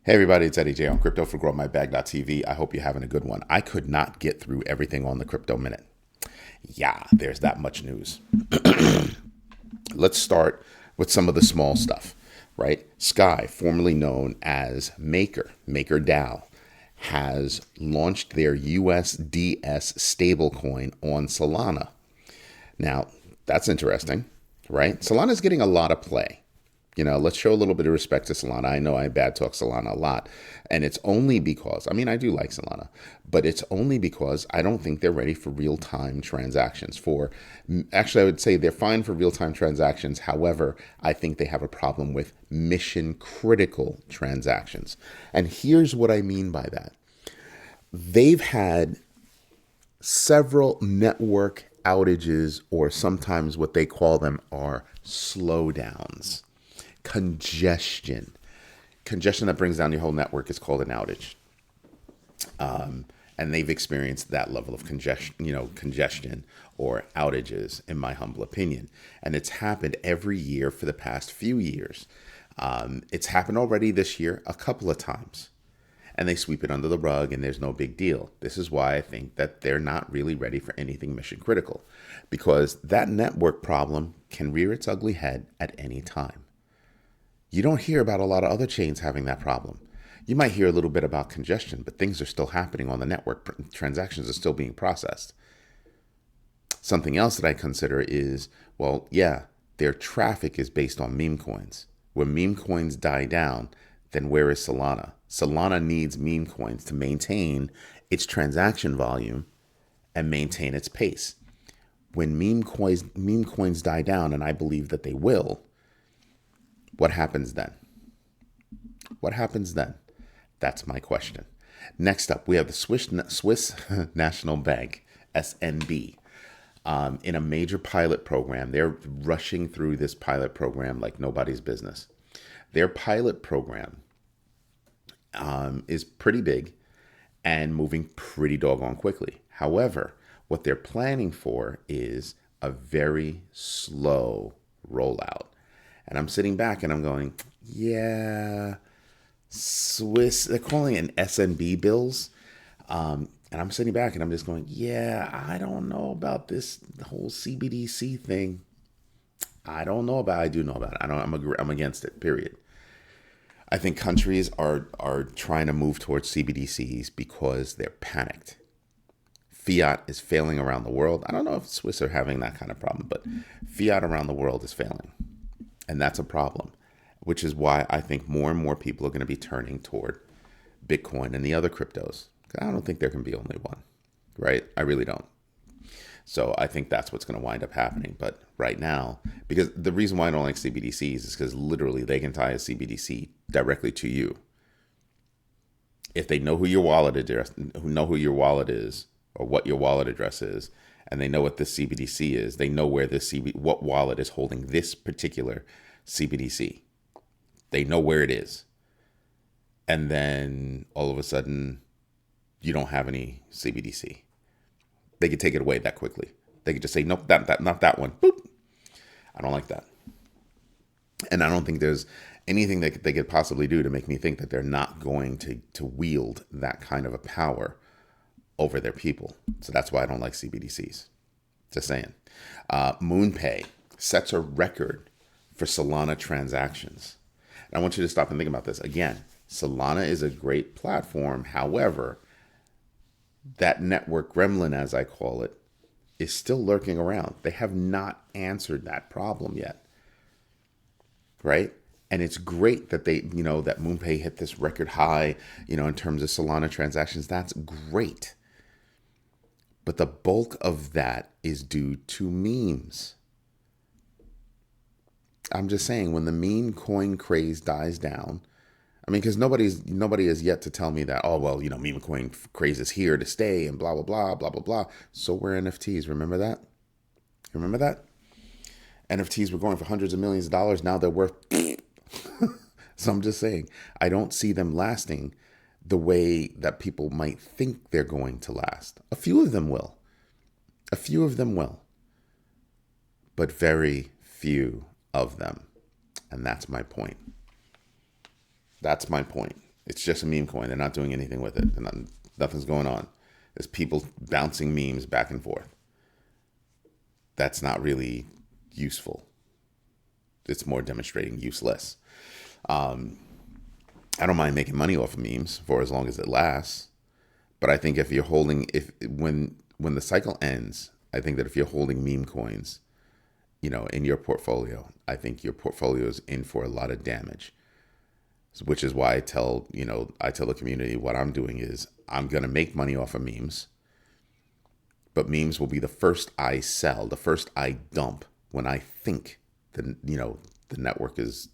Hey everybody, it's Eddie J on Crypto for GrowMyBag.tv. I hope you're having a good one. I could not get through everything on the Crypto Minute. Yeah, there's that much news. Let's start with some of the small stuff, right? Sky, formerly known as MakerDAO, has launched their USDS stablecoin on Solana. Now, that's interesting, right? Solana's getting a lot of play. Let's show a little bit of respect to Solana. I know I bad talk Solana a lot. And it's only because, I do like Solana, but it's only because I don't think they're ready for real-time transactions. Actually, I would say they're fine for real-time transactions. However, I think they have a problem with mission-critical transactions. And here's what I mean by that. They've had several network outages, or sometimes what they call them are slowdowns. Congestion that brings down your whole network is called an outage. And they've experienced that level of congestion or outages, in my humble opinion. And it's happened every year for the past few years. It's happened already this year a couple of times. And they sweep it under the rug and there's no big deal. This is why I think that they're not really ready for anything mission critical, because that network problem can rear its ugly head at any time. You don't hear about a lot of other chains having that problem. You might hear a little bit about congestion, but things are still happening on the network. Transactions are still being processed. Something else that I consider is, their traffic is based on meme coins. When meme coins die down, then where is Solana? Solana needs meme coins to maintain its transaction volume and maintain its pace. When meme coins die down, and I believe that they will, what happens then? What happens then? That's my question. Next up, we have the Swiss National Bank, SNB, in a major pilot program. They're rushing through this pilot program like nobody's business. Their pilot program is pretty big and moving pretty doggone quickly. However, what they're planning for is a very slow rollout. And I'm sitting back and I'm going, Swiss, they're calling it an SNB bills. And I'm sitting back and I'm just going, I don't know about this whole CBDC thing. I do know about it. I'm against it, period. I think countries are trying to move towards CBDCs because they're panicked. Fiat is failing around the world. I don't know if Swiss are having that kind of problem, but fiat around the world is failing. And that's a problem, which is why I think more and more people are going to be turning toward Bitcoin and the other cryptos. I don't think there can be only one, right? I really don't. So I think that's what's going to wind up happening. But right now, because the reason why I don't like CBDCs is because literally they can tie a CBDC directly to you. If they know who your wallet is, or what your wallet address is, and they know what this CBDC is, they know where what wallet is holding this particular CBDC. They know where it is. And then all of a sudden, you don't have any CBDC. They could take it away that quickly. They could just say, nope, not that one. Boop. I don't like that. And I don't think there's anything that they could possibly do to make me think that they're not going to wield that kind of a power over their people. So that's why I don't like CBDCs. Just saying. MoonPay sets a record for Solana transactions. And I want you to stop and think about this. Again, Solana is a great platform. However, that network gremlin, as I call it, is still lurking around. They have not answered that problem yet. Right? And it's great that that MoonPay hit this record high, in terms of Solana transactions. That's great. But the bulk of that is due to memes. I'm just saying, when the meme coin craze dies down, because nobody has yet to tell me that, meme coin craze is here to stay and blah, blah, blah, blah, blah, blah. So were NFTs. Remember that? NFTs were going for hundreds of millions of dollars. Now they're worth. So I'm just saying, I don't see them lasting the way that people might think they're going to last. A few of them will. But very few of them. And that's my point. It's just a meme coin. They're not doing anything with it. Nothing's going on. There's people bouncing memes back and forth. That's not really useful. It's more demonstrating useless. I don't mind making money off of memes for as long as it lasts. But I think if you're holding, when the cycle ends, I think that if you're holding meme coins, in your portfolio, I think your portfolio is in for a lot of damage. Which is why I tell the community what I'm doing is I'm going to make money off of memes, but memes will be the first I sell, the first I dump when I think the network is,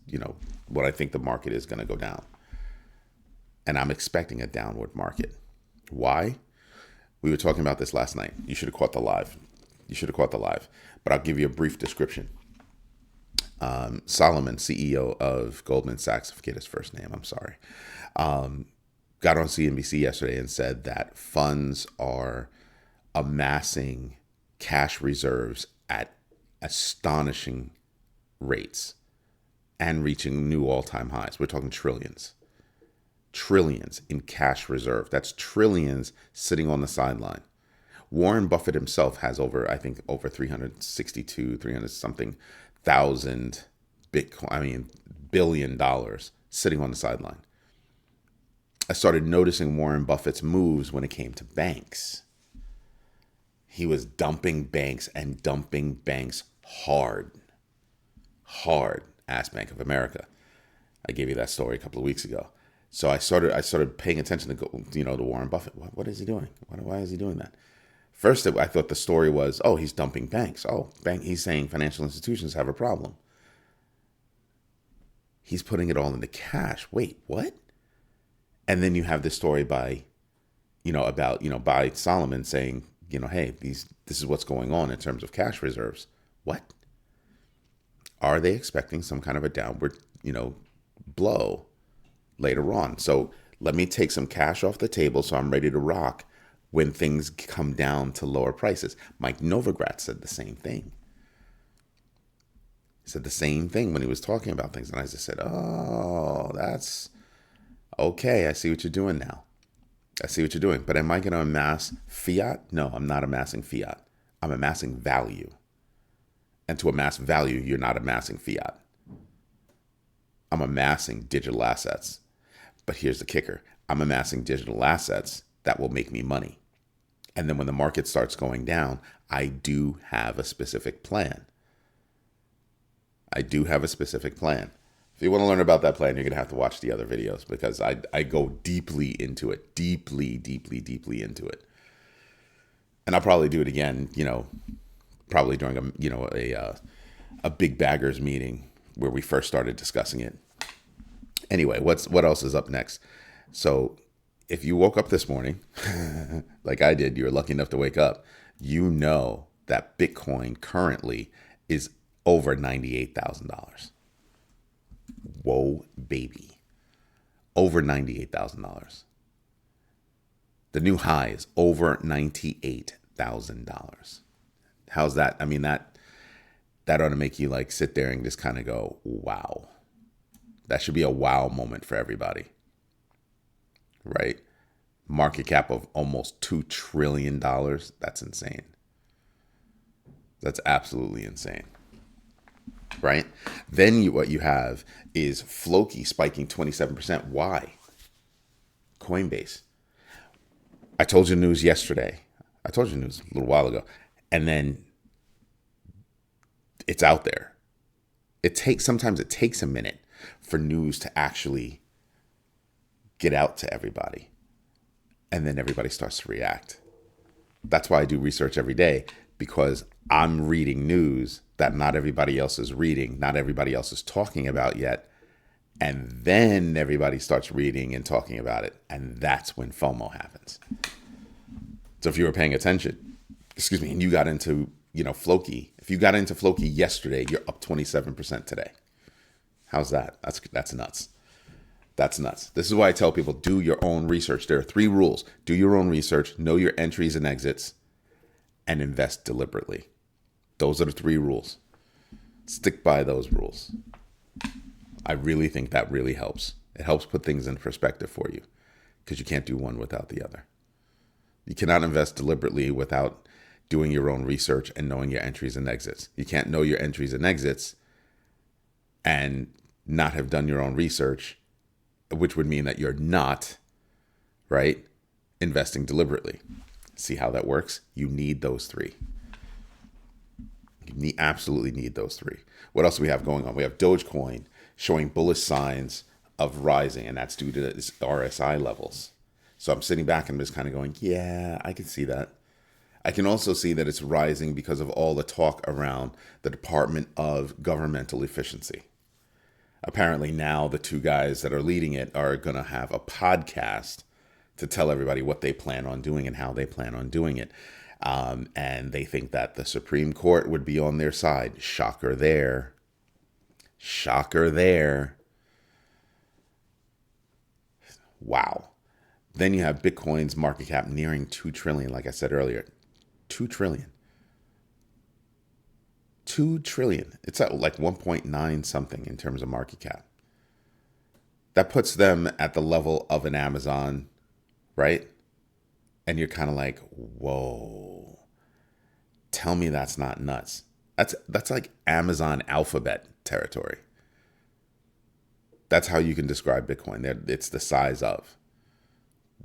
what I think the market is going to go down. And I'm expecting a downward market. Why? We were talking about this last night. You should have caught the live. But I'll give you a brief description. Solomon, CEO of Goldman Sachs, I forget his first name, I'm sorry, got on CNBC yesterday and said that funds are amassing cash reserves at astonishing rates and reaching new all-time highs. We're talking trillions in cash reserve. That's trillions sitting on the sideline. Warren Buffett himself has over 300 something thousand billion dollars sitting on the sideline. I started noticing Warren Buffett's moves when it came to banks. He was dumping banks hard. Ask Bank of America. I gave you that story a couple of weeks ago. So I started paying attention to Warren Buffett. What is he doing? Why is he doing that? First, I thought the story was, he's dumping banks. He's saying financial institutions have a problem. He's putting it all into cash. Wait, what? And then you have this story by Solomon saying, hey, this is what's going on in terms of cash reserves. What? Are they expecting some kind of a downward, blow later on? So let me take some cash off the table so I'm ready to rock when things come down to lower prices. Mike Novogratz said the same thing. He said the same thing when he was talking about things. And I just said, that's okay. I see what you're doing now. I see what you're doing. But am I going to amass fiat? No, I'm not amassing fiat. I'm amassing value. And to amass value, you're not amassing fiat. I'm amassing digital assets. But here's the kicker. I'm amassing digital assets that will make me money. And then when the market starts going down, I do have a specific plan. If you want to learn about that plan, you're going to have to watch the other videos because I go deeply into it, deeply into it. And I'll probably do it again, probably during a big baggers meeting where we first started discussing it. Anyway, what else is up next? So if you woke up this morning, like I did, you were lucky enough to wake up, you know that Bitcoin currently is over $98,000. Whoa, baby. Over $98,000. The new high is over $98,000. How's that? I mean, that ought to make you sit there and just kind of go, wow. That should be a wow moment for everybody. Right? Market cap of almost $2 trillion. That's insane. That's absolutely insane. Right? Then what you have is Floki spiking 27%. Why? Coinbase. I told you news yesterday. I told you news a little while ago. And then it's out there. Sometimes it takes a minute for news to actually get out to everybody. And then everybody starts to react. That's why I do research every day, because I'm reading news that not everybody else is reading, not everybody else is talking about yet. And then everybody starts reading and talking about it. And that's when FOMO happens. So if you were paying attention, and you got into, Floki, if you got into Floki yesterday, you're up 27% today. How's that? That's nuts. That's nuts. This is why I tell people, do your own research. There are 3 rules. Do your own research, know your entries and exits, and invest deliberately. Those are the 3 rules. Stick by those rules. I really think that really helps. It helps put things in perspective for you because you can't do one without the other. You cannot invest deliberately without doing your own research and knowing your entries and exits. You can't know your entries and exits and not have done your own research, which would mean that you're not, right, investing deliberately. See how that works? You need those three. You absolutely need those three. What else do we have going on? We have Dogecoin showing bullish signs of rising, and that's due to its RSI levels. So I'm sitting back and I'm just kind of going, yeah, I can see that. I can also see that it's rising because of all the talk around the Department of Governmental Efficiency. Apparently now the two guys that are leading it are going to have a podcast to tell everybody what they plan on doing and how they plan on doing it. And they think that the Supreme Court would be on their side. Shocker there. Shocker there. Wow. Then you have Bitcoin's market cap nearing 2 trillion, like I said earlier. 2 trillion. 2 trillion. It's at like 1.9 something in terms of market cap. That puts them at the level of an Amazon, right? And you're kind of like, whoa. Tell me that's not nuts. That's like Amazon alphabet territory. That's how you can describe Bitcoin. It's the size of.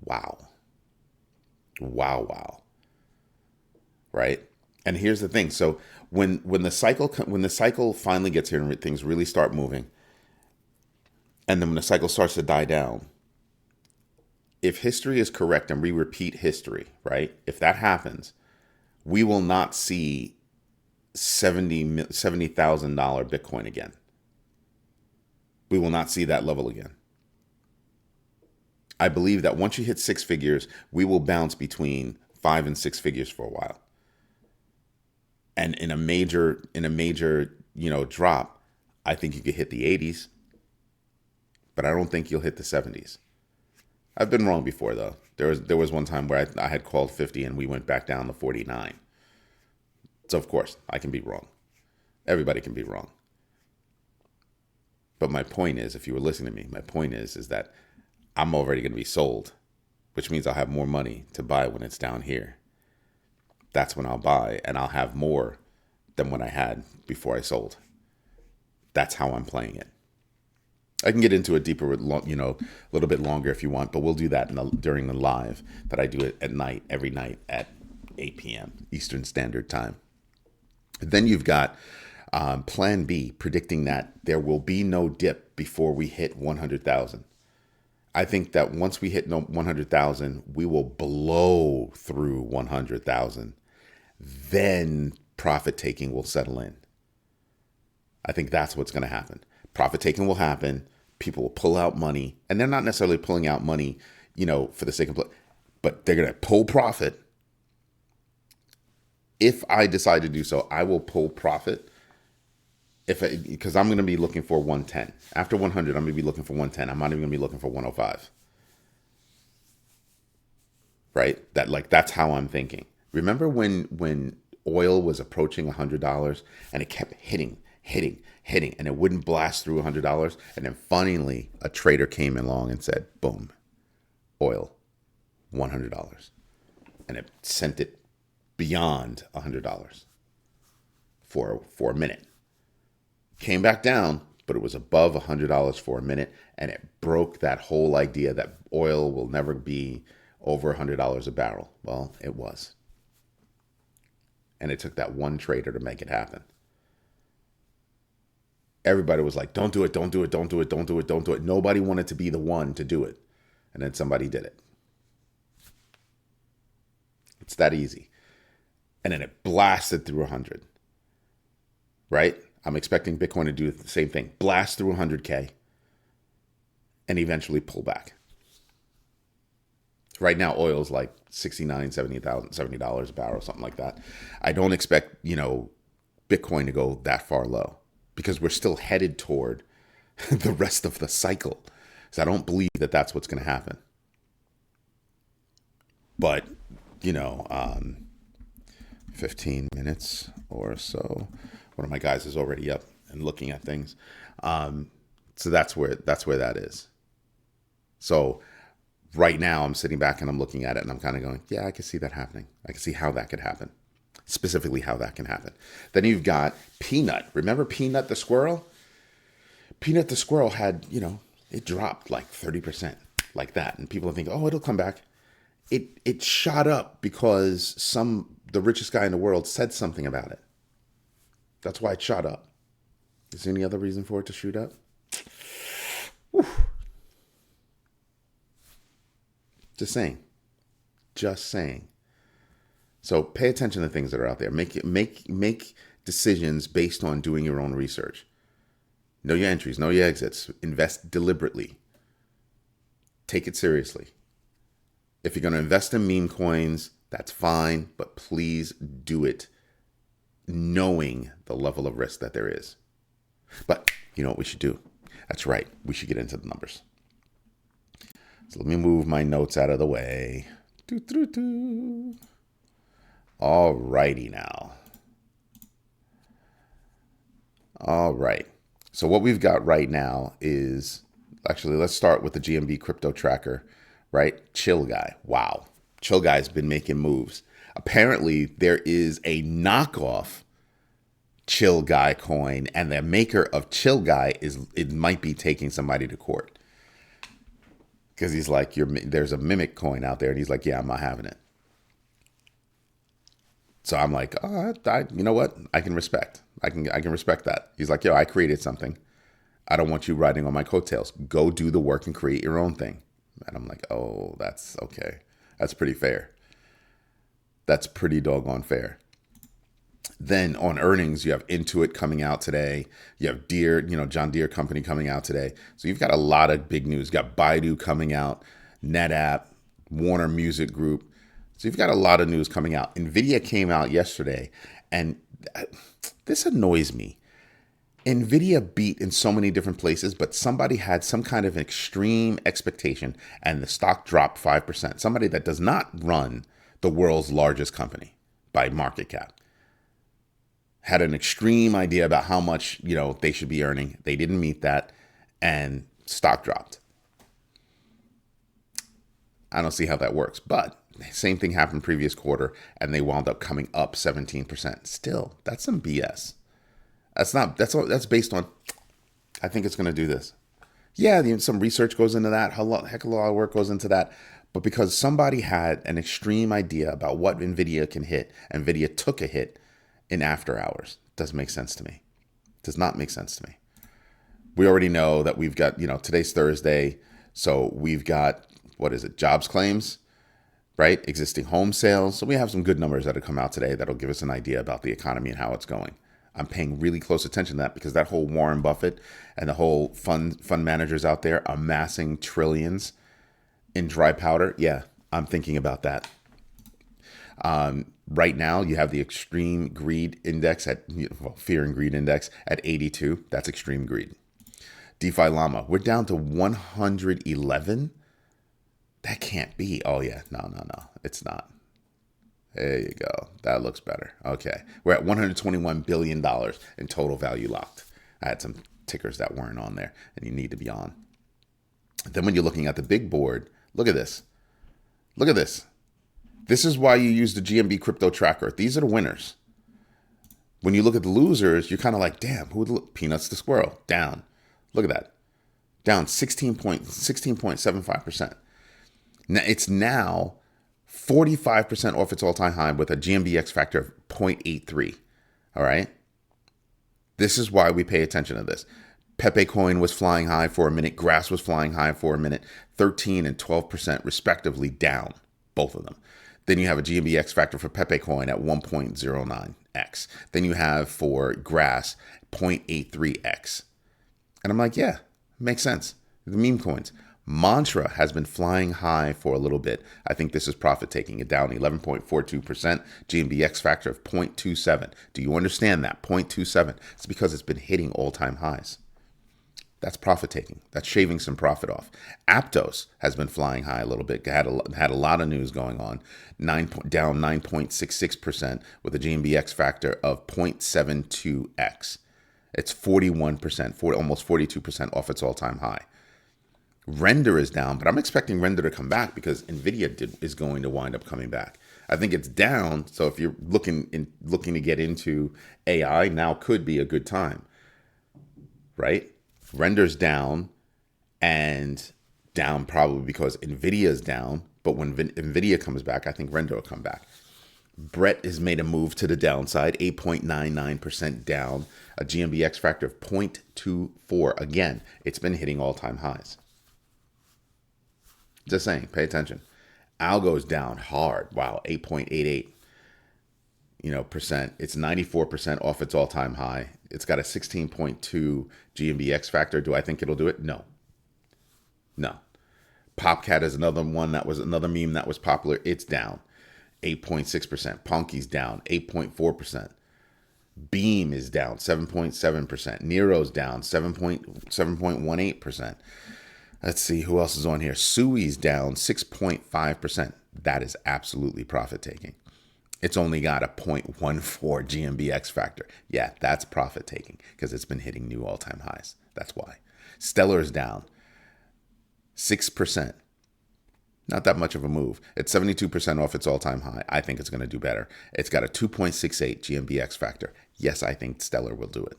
Wow. Wow. Right? And here's the thing. So when the cycle finally gets here and things really start moving, and then when the cycle starts to die down, if history is correct and we repeat history, right? If that happens, we will not see $70,000 Bitcoin again. We will not see that level again. I believe that once you hit 6 figures, we will bounce between 5 and 6 figures for a while. And in a major, drop, I think you could hit the 80s, but I don't think you'll hit the 70s. I've been wrong before though. There was one time where I had called 50 and we went back down to 49. So of course I can be wrong. Everybody can be wrong. But my point is, if you were listening to me, my point is that I'm already going to be sold, which means I'll have more money to buy when it's down here. That's when I'll buy, and I'll have more than what I had before I sold. That's how I'm playing it. I can get into it deeper, a little bit longer if you want, but we'll do that during the live that I do it at night, every night at 8 p.m. Eastern Standard Time. Then you've got PlanB predicting that there will be no dip before we hit 100,000. I think that once we hit 100,000, we will blow through 100,000. Then profit taking will settle in. I think that's what's going to happen. Profit taking will happen. People will pull out money, and they're not necessarily pulling out money, for the sake of but they're going to pull profit. If I decide to do so, I will pull profit. Because I'm going to be looking for 110. After 100, I'm going to be looking for 110. I'm not even going to be looking for 105. Right? That's how I'm thinking. Remember when oil was approaching $100 and it kept hitting, and it wouldn't blast through $100, and then finally a trader came along and said, boom, oil, $100, and it sent it beyond $100 for a minute. Came back down, but it was above $100 for a minute, and it broke that whole idea that oil will never be over $100 a barrel. Well, it was. And it took that one trader to make it happen. Everybody was like, don't do it, don't do it, don't do it, don't do it, don't do it. Nobody wanted to be the one to do it. And then somebody did it. It's that easy. And then it blasted through 100. Right? I'm expecting Bitcoin to do the same thing. Blast through 100K and eventually pull back. Right now, oil's like $69, $70 a barrel, something like that. I don't expect, Bitcoin to go that far low because we're still headed toward the rest of the cycle. So I don't believe that that's what's going to happen. But, 15 minutes or so. One of my guys is already up and looking at things. So that's where that is. So right now I'm sitting back and I'm looking at it and I'm kind of going, yeah, I can see that happening. I can see how that could happen. Specifically how that can happen. Then you've got PNUT. Remember PNUT the squirrel? PNUT the squirrel had, it dropped like 30% like that. And people are thinking, oh, it'll come back. It shot up because the richest guy in the world said something about it. That's why it shot up. Is there any other reason for it to shoot up? Whew. Just saying. Just saying. So pay attention to things that are out there. Make decisions based on doing your own research. Know your entries, know your exits. Invest deliberately. Take it seriously. If you're going to invest in meme coins, that's fine, but please do it knowing the level of risk that there is. But you know what we should do? That's right. We should get into the numbers. So let me move my notes out of the way. All righty now. All right. So what we've got right now is, actually, let's start with the GMB crypto tracker, right? Chill Guy. Wow. Chill Guy's been making moves. Apparently, there is a knockoff Chill Guy coin, and the maker of Chill Guy it might be taking somebody to court. Because he's like, there's a mimic coin out there, and he's like, yeah, I'm not having it. So I'm like, oh, you know what? I can respect. I can respect that. He's like, yo, I created something. I don't want you riding on my coattails. Go do the work and create your own thing. And I'm like, oh, that's okay. That's pretty fair. That's pretty doggone fair. Then on earnings, you have Intuit coming out today. You have Deere, John Deere Company coming out today. So you've got a lot of big news. You got Baidu coming out, NetApp, Warner Music Group. So you've got a lot of news coming out. NVIDIA came out yesterday, and this annoys me. NVIDIA beat in so many different places, but somebody had some kind of extreme expectation, and the stock dropped 5%. Somebody that does not run the world's largest company by market cap had an extreme idea about how much, they should be earning. They didn't meet that, and stock dropped. I don't see how that works, but same thing happened previous quarter, and they wound up coming up 17%. Still, that's some BS. That's based on, I think it's going to do this. Yeah, some research goes into that. Heck of a lot of work goes into that. But because somebody had an extreme idea about what NVIDIA can hit, NVIDIA took a hit in after hours. Doesn't make sense to me. Does not make sense to me. We already know that we've got, today's Thursday. So we've got, jobs claims, right? Existing home sales. So we have some good numbers that have come out today that'll give us an idea about the economy and how it's going. I'm paying really close attention to that because that whole Warren Buffett and the whole fund managers out there amassing trillions in dry powder. Yeah, I'm thinking about that. Right now, you have the extreme greed index fear and greed index at 82. That's extreme greed. DeFi Llama, we're down to 111. That can't be. Oh yeah, no, it's not. There you go. That looks better. Okay. We're at $121 billion in total value locked. I had some tickers that weren't on there, and you need to be on. Then when you're looking at the big board, look at this. Look at this. This is why you use the GMB crypto tracker. These are the winners. When you look at the losers, you're kind of like, damn, who would look? Peanuts the squirrel. Down. Look at that. Down 16.75%. Now it's now 45% off its all-time high with a GMBX factor of 0.83. All right? This is why we pay attention to this. Pepe coin was flying high for a minute. Grass was flying high for a minute. 13 and 12% respectively down, both of them. Then you have a GMBX factor for Pepe coin at 1.09x. Then you have for Grass 0.83x. And I'm like, yeah, makes sense. The meme coins. Mantra has been flying high for a little bit. I think this is profit taking it down 11.42%. GMBX factor of 0.27. Do you understand that? 0.27. It's because it's been hitting all-time highs. That's profit taking. That's shaving some profit off. Aptos has been flying high a little bit. Had a lot of news going on. Down 9.66% with a GMBX factor of 0.72x. It's 41%, almost 42% off its all-time high. Render is down, but I'm expecting Render to come back because Nvidia is going to wind up coming back. I think it's down, so if you're looking to get into AI, now could be a good time, right? Render's down, and down probably because Nvidia is down. But when Nvidia comes back, I think Render will come back. Brett has made a move to the downside, 8.99% down, a GMBX factor of 0.24. Again, it's been hitting all-time highs. Just saying, pay attention. Algo's down hard. Wow, 8.88 percent. It's 94% off its all-time high. It's got a 16.2 GMBX factor. Do I think it'll do it? No. Popcat is another one that was another meme that was popular. It's down 8.6%. Punky's down 8.4%. Beam is down 7.7%. Nero's down 7.18%. Let's see who else is on here. Sui's down 6.5%. That is absolutely profit taking. It's only got a 0.14 GMBX factor. Yeah, that's profit taking because it's been hitting new all-time highs. That's why. Stellar's down 6%. Not that much of a move. It's 72% off its all-time high. I think it's going to do better. It's got a 2.68 GMBX factor. Yes, I think Stellar will do it.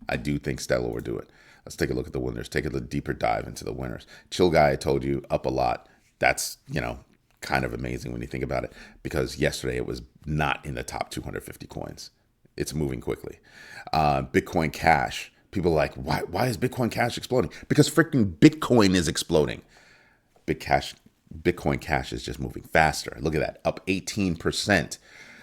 I do think Stellar will do it. Let's take a look at the winners. Take a little deeper dive into the winners. Chill Guy, I told you, up a lot. That's, kind of amazing when you think about it, because yesterday it was not in the top 250 coins. It's moving quickly. Bitcoin Cash. People are like, why is Bitcoin Cash exploding? Because freaking Bitcoin is exploding. Bitcoin Cash is just moving faster. Look at that, up 18%.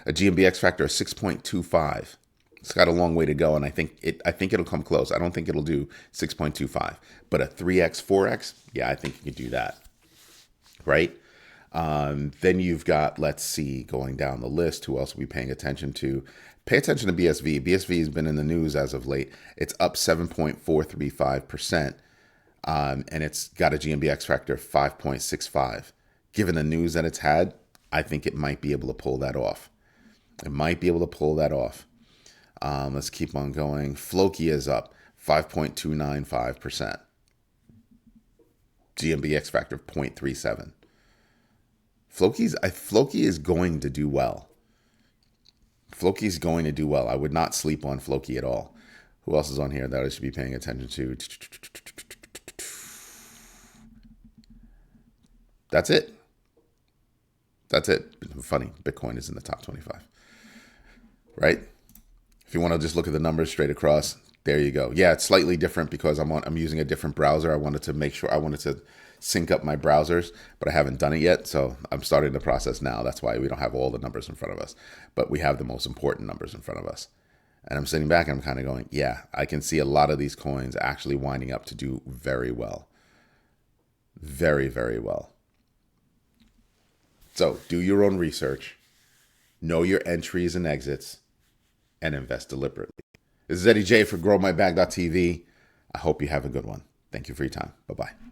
A GMBX factor of 6.25. It's got a long way to go, and I think it'll come close. I don't think it'll do 6.25, but a 3x, 4x, yeah, I think you could do that, right? Then you've got, let's see, going down the list, who else are we paying attention to? Pay attention to BSV. BSV has been in the news as of late. It's up 7.435%, and it's got a GMBX factor of 5.65. Given the news that it's had, I think it might be able to pull that off. Let's keep on going. Floki is up 5.295%. GMBX factor of 0.37. Floki is going to do well. Floki's going to do well. I would not sleep on Floki at all. Who else is on here that I should be paying attention to? That's it. Funny, Bitcoin is in the top 25. Right? If you want to just look at the numbers straight across, there you go. Yeah, it's slightly different because I'm using a different browser. I wanted to sync up my browsers, but I haven't done it yet. So I'm starting the process now. That's why we don't have all the numbers in front of us, but we have the most important numbers in front of us. And I'm sitting back and I'm kind of going, yeah, I can see a lot of these coins actually winding up to do very well. Very, very well. So do your own research, know your entries and exits, and invest deliberately. This is Eddie J for GrowMyBag.tv. I hope you have a good one. Thank you for your time. Bye-bye.